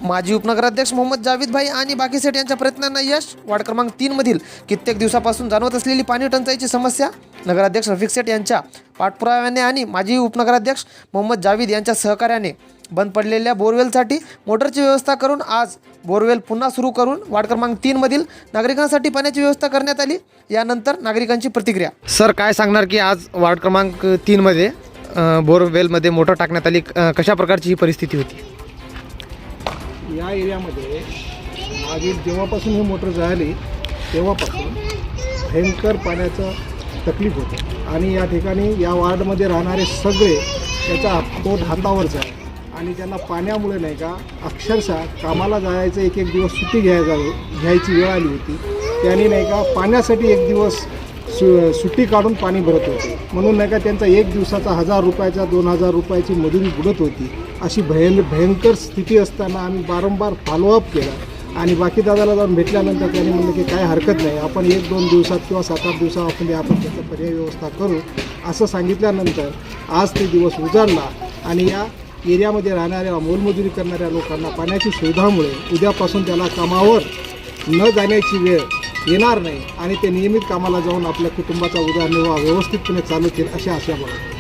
माजी उपनगराध्यक्ष मोहम्मद जावेद भाई आणि बाकी सेठ यांच्या प्रयत्नांना यश. वार्ड क्रमांक 3 मधील कित्येक दिवसापासून जाणवत असलेली पाणी टंचाईची समस्या नगराध्यक्ष रफिक सेठ यांच्या पाठपुराव्याने आणि माजी उपनगराध्यक्ष मोहम्मद जावेद यांच्या सहकार्याने बंद पडलेल्या बोरवेलसाठी मोटरची व्यवस्था करून आज बोरवेल पुन्हा सुरू करून वार्ड क्रमांक 3 मधील नागरिकांसाठी पाण्याची व्यवस्था करण्यात आली. यानंतर नागरिकांची प्रतिक्रिया. सर, काय सांगणार की आज वार्ड क्रमांक 3 मध्ये बोरवेलमध्ये मोटर टाकण्यात आली, कशा प्रकारची ही परिस्थिती होती? या एरियामध्ये मागील जेव्हापासून ही मोटर झाली तेव्हापासून भयंकर पाण्याचं तकलीफ होतं आणि या ठिकाणी या वार्डमध्ये राहणारे सगळे त्याचा पोट हातावरचा आहे आणि त्यांना पाण्यामुळे नाही का अक्षरशः कामाला जायचं एक दिवस सुट्टी घ्यायची वेळ आली होती. त्यांनी नाही का पाण्यासाठी एक दिवस सुट्टी काढून पाणी भरत होते. म्हणून नाही का त्यांचा एक दिवसाचा 1000 रुपयाचा 2000 रुपयाची मजुरी बुडत होती. अशी भयंकर स्थिती असताना आम्ही वारंवार फॉलोअप केला आणि बाकी दादाला जाऊन भेटल्यानंतर त्यांनी म्हणलं की काय हरकत नाही, आपण 1-2 दिवसात किंवा 7-8 दिवसामध्ये आपण त्याचं पर्याय व्यवस्था करू असं सांगितल्यानंतर आज ते दिवस उजाडला आणि या एरियामध्ये राहणाऱ्या मोलमजुरी करणाऱ्या लोकांना पाण्याची सुविधामुळे उद्यापासून त्याला कामावर न जाण्याची वेळ येणार नाही आणि ते नियमित कामाला जाऊन आपल्या कुटुंबाचा उदरनिर्वाह व्यवस्थितपणे चालू केला अशी आशा बाळगतो.